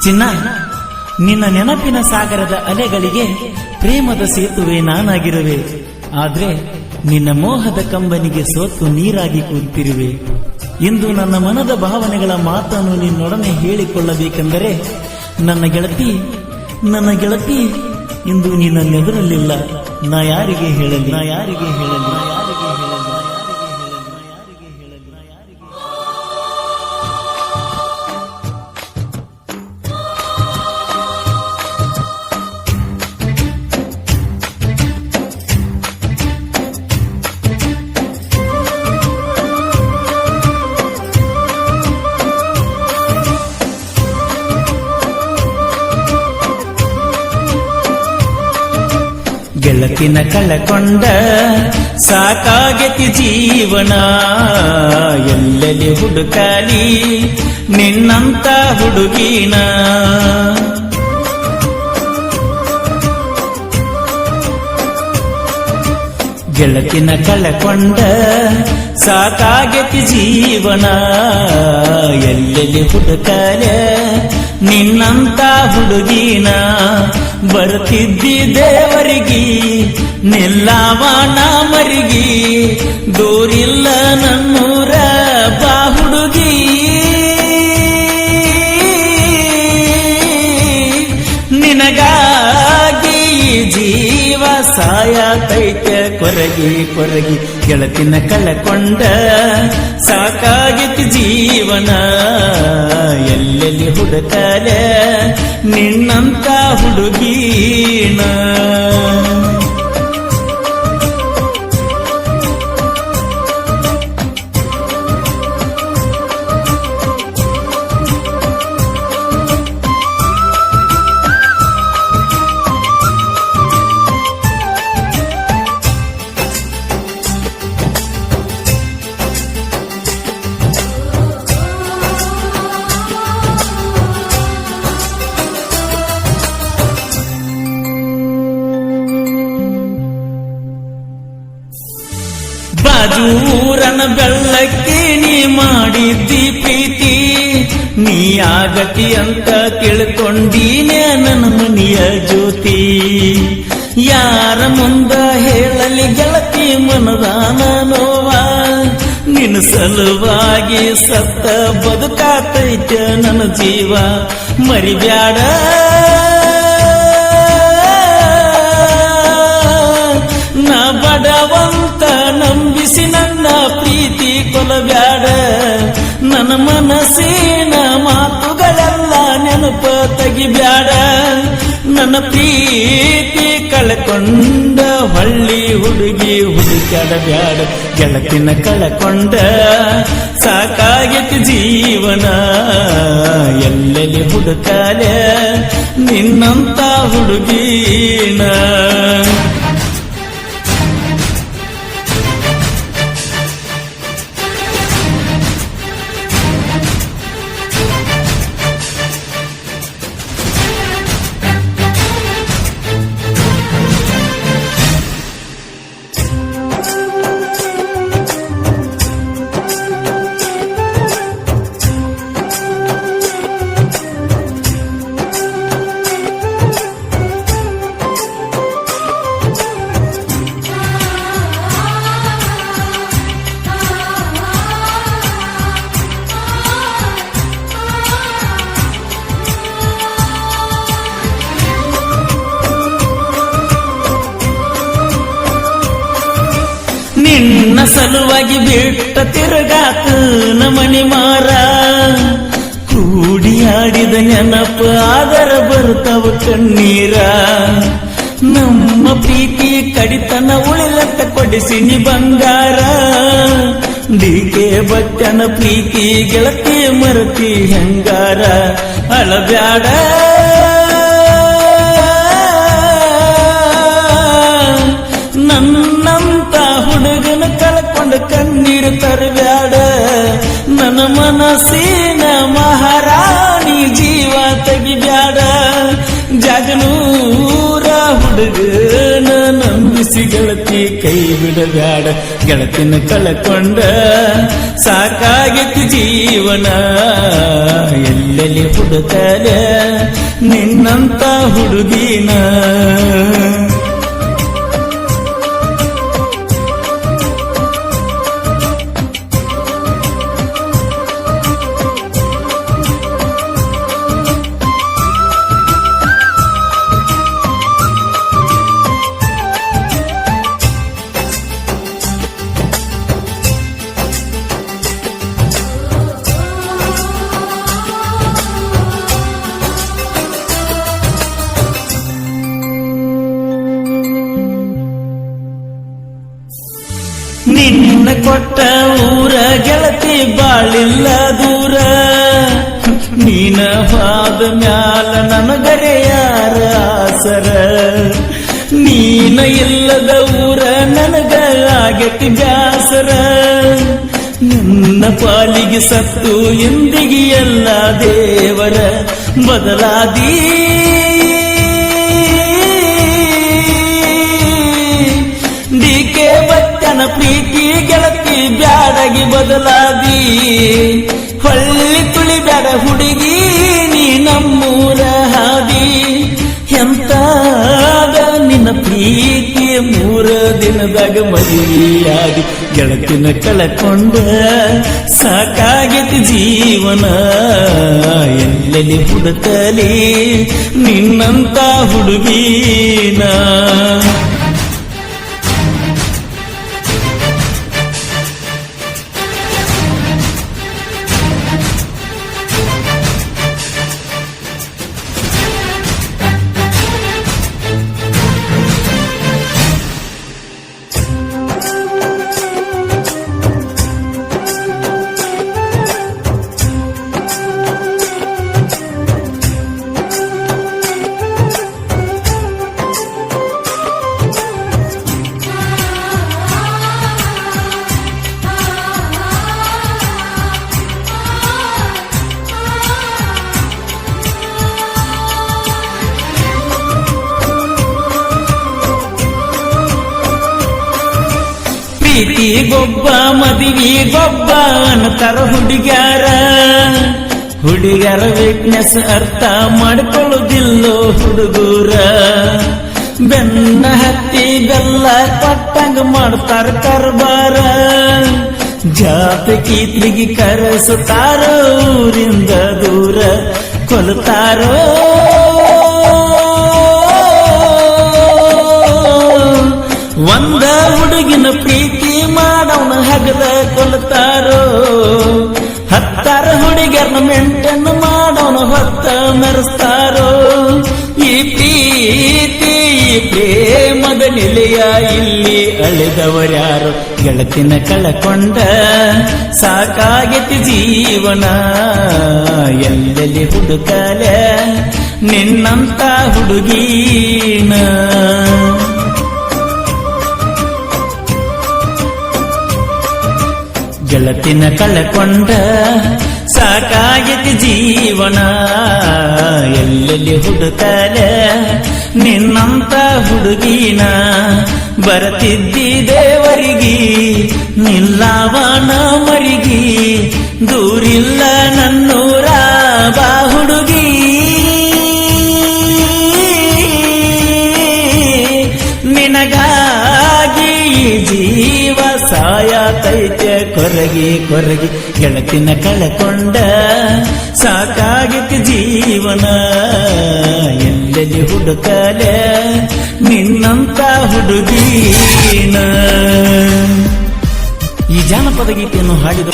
ಚಿನ್ನ, ನಿನ್ನ ನೆನಪಿನ ಸಾಗರದ ಅಲೆಗಳಿಗೆ ಪ್ರೇಮದ ಸೇತುವೆ ನಾನಾಗಿರುವೆ. ಆದ್ರೆ ನಿನ್ನ ಮೋಹದ ಕಂಬನಿಗೆ ಸೋತು ನೀರಾಗಿ ಕೂತಿರುವೆ. ಇಂದು ನನ್ನ ಮನದ ಭಾವನೆಗಳ ಮಾತನ್ನು ನಿನ್ನೊಡನೆ ಹೇಳಿಕೊಳ್ಳಬೇಕೆಂದರೆ ನನ್ನ ಗೆಳತಿ ಇಂದು ನಿನ್ನೆದುರಲ್ಲಿಲ್ಲ. ನಾ ಯಾರಿಗೆ ಹೇಳಲಿ? ಗೆಳತಿನ ಕಳಕೊಂಡ ಸಾಕಾಗೆತಿ ಜೀವನ, ಎಲ್ಲೆಲ್ಲಿ ಹುಡುಕಾಲಿ ನಿನ್ನಂತ ಹುಡುಗಿನ. ಗೆಳತಿನ ಕಳಕೊಂಡ ಸಾಕಾಗೆತಿ ಜೀವನ, ಎಲ್ಲೆಲ್ಲಿ ಹುಡುಕಾಲ ನಿನ್ನಂತ ಹುಡುಗಿನ. ಬರ್ತಿದ್ದಿ ದೇವರಿಗಿ ನಿಲ್ಲವಾನ ಮರಿಗಿ, ದೂರಿಲ್ಲ ನನ್ನೂರ ಬಾ ಹುಡುಗಿ. ನಿನಗಾಗಿ ಜೀವ ಸಾಯತೈತೆ ಕೊರಗಿ ಗೆಳತಿನ ಕಳಕೊಂಡ ಸಾಕಾಗಿತ್ತು ಜೀವನ, ಎಲ್ಲೆಲ್ಲಿ ಹುಡುಕಾಲ ನಿನ್ನಂತ ಹುಡುಗೀನ. ಬಾಜೂರನ ಬೆಳ್ಳಕ್ಕೆ ನೀ ಮಾಡಿದ್ದಿ ಪ್ರೀತಿ, ನೀ ಆಗತಿ ಅಂತ ತಿಳ್ಕೊಂಡೀನೆ ನನ್ನ ಮನೆಯ ಜ್ಯೋತಿ. ಯಾರ ಮುಂದ ಹೇಳಲಿ ಗೆಳತಿ ಮನದಾನ ನೋವ, ನಿನ್ನ ಸಲುವಾಗಿ ಸತ್ತ ಬದುಕಾತೈತೆ ನನ್ನ ಜೀವ. ಮರಿಬ್ಯಾಡ ನಾ ಬಡವಂತ ನಂಬಿಸಿ ನನ್ನ ಪ್ರೀತಿ ಕೊಲಬ್ಯಾಡ. ನನ್ನ ಮನಸ್ಸಿನ ಮಾತುಗಳೆಲ್ಲ ನೆನಪ ತೆಗಿಬ್ಯಾಡ. ನನ್ನ ಪ್ರೀತಿ ಕಳಕೊಂಡ ಹೊಳ್ಳಿ ಹುಡುಗಿ ಹುಡುಕಾಡಬ್ಯಾಡ. ಗೆಳತಿನ ಕಳಕೊಂಡ ಸಾಕಾಗಿತ್ತು ಜೀವನ, ಎಲ್ಲೆಲ್ಲಿ ಹುಡುಕಾಲ ನಿನ್ನಂತ ಹುಡುಗೀನ. ನಿನ್ನ ಸಲುವಾಗಿ ಬಿಟ್ಟ ತಿರುಗಾತ ನಮನಿ ಮಾರ, ಕೂಡಿಯಾಡಿದ ನೆನಪ ಆದರ ಬರುತ್ತವ ಕಣ್ಣೀರ. ನಮ್ಮ ಪ್ರೀತಿ ಕಡಿತನ ಉಳಿಲಂತ ಕೊಡಿಸಿನಿ ಬಂಗಾರ, ಡಿಕೆ ಬಟ್ಟನ ಪ್ರೀತಿ ಗೆಳತಿ ಮರತಿ ಹೆಂಗಾರ. ಅಳಬ್ಯಾಡ ನನ್ನಂತ ಹುಡುಗನ ಕಳ್ಕೊಂಡು ಕಣ್ಣೀರು ತರಬ್ಯಾಡ. ನನ್ನ ಮನಸ್ಸಿನ ಮಹಾರಾಣಿ ಜೀವ ತೆಗಿಬ್ಯಾಡ. ಜಗನೂರ ಹುಡುಗನ ನಂಬಿಸಿ ನೆನಸಿ ಗೆಳತಿ ಕೈ ಬಿಡಬ್ಯಾಡ ಗೆಳತಿನ ಕಳಕೊಂಡ ಸಾಕಾಗಿತ್ತು ಜೀವನ ಎಲ್ಲೆಲ್ಲಿ ಹುಡುಕಾಲ ನಿನ್ನಂತ ಹುಡುಗಿನ ನಿನ್ನ ಕೊಟ್ಟ ಊರ ಗೆಳತಿ ಬಾಳಿಲ್ಲ ದೂರ ನೀನ ಹಾದ ಮ್ಯಾಲ ನನಗರೆ ಯಾರ ಆಸರ ನೀನ ಇಲ್ಲದ ಊರ ನನಗ ಆಗತಿ ಬ್ಯಾಸರ ನನ್ನ ಪಾಲಿಗೆ ಸತ್ತು ಎಂದಿಗೆ ಎಲ್ಲ ದೇವರ ಬದಲಾದಿ ಡಿಕೆ ಬಚ್ಚನ ಪ್ರೀತಿ ಗೆಳತಿ ಬ್ಯಾಡಗಿ ಬದಲಾದಿ ಹೊಳ್ಳಿ ತುಳಿ ಬ್ಯಾಡ ಹುಡುಗಿ ನೀ ನಮ್ಮೂರ ಹಾದಿ ಎಂತಾದ ನಿನ್ನ ಪ್ರೀತಿ 3 ದಿನದಾಗ ಮದುವೆಯಾಗಿ ಗೆಳತಿನ ಕಳಕೊಂಡ ಸಾಕಾಗಿತ್ತು ಜೀವನ ಎಲ್ಲೆಲ್ಲಿ ಹುಡುಕಲಿ ನಿನ್ನಂತ ಹುಡುಗೀನ ಪ್ರೀತಿ ಗೊಬ್ಬ ಮದುವೆ ಗೊಬ್ಬ ಅನ್ನತಾರ ಹುಡುಗ್ಯಾರ ವೀಕ್ನೆಸ್ ಅರ್ಥ ಮಾಡ್ಕೊಳ್ಳೋದಿಲ್ಲೋ ಹುಡುಗೂರ ಬೆನ್ನ ಹತ್ತಿ ಬೆಲ್ಲ ಕೊಟ್ಟಂಗ ಮಾಡ್ತಾರ ಕರ್ಬಾರ ಜಾತಿ ಕೀತ್ಲಿಗೆ ಕರೆಸುತ್ತಾರೋ ಊರಿಂದ ದೂರ ಕೊಲ್ತಾರೋ ಒಂದ ಹುಡುಗಿನ ಪ್ರೀತಿ ಮಾಡವನ ಹಗದ ಕೊಲ್ತಾರೋ 10 ಹುಡುಗಿಯರ್ನ ಮೆಂಟನ್ ಮಾಡವನ ಹೊತ್ತ ಮೆರೆಸ್ತಾರೋ ಈ ಪ್ರೀತಿ ಪ್ರೇಮದ ನಿಲೆಯ ಇಲ್ಲಿ ಅಳೆದವರ್ಯಾರು ಗೆಳತಿನ ಕಳಕೊಂಡ ಸಾಕಾಗಿತಿ ಜೀವನ ಎಲ್ಲೆಲ್ಲಿ ಹುಡುಕಲ ನಿನ್ನಂತ ಹುಡುಗೀನ ಗೆಳತಿನ ಕಳಕೊಂಡ ಸಾಕಾಗಿತಿ ಜೀವನ ಎಲ್ಲೆಲ್ಲಿ ಹುಡುಕಲ ನಿನ್ನಂತ ಹುಡುಗಿನ ಬರತಿದ್ದಿ ದೇವರಿಗಿ ನಿಲ್ಲವನ ಮರಿಗಿ ದೂರಿಲ್ಲ ನನ್ನೂರ ಬಾ ಹುಡುಗಿ ನಿನಗಾಗಿ ಜೀವ ಸಾಯತೈತೆ ಕೊರಗಿ ಗೆಳತಿನ ಕಳಕೊಂಡ ಸಾಕಾಗಿತಿ ಜೀವನ ಎಲ್ಲೆಲ್ಲಿ ಹುಡುಕಲ ನಿನ್ನಂತ ಹುಡುಗೀನ ಈ ಜಾನಪದ ಗೀತೆಯನ್ನು ಹಾಡಿದ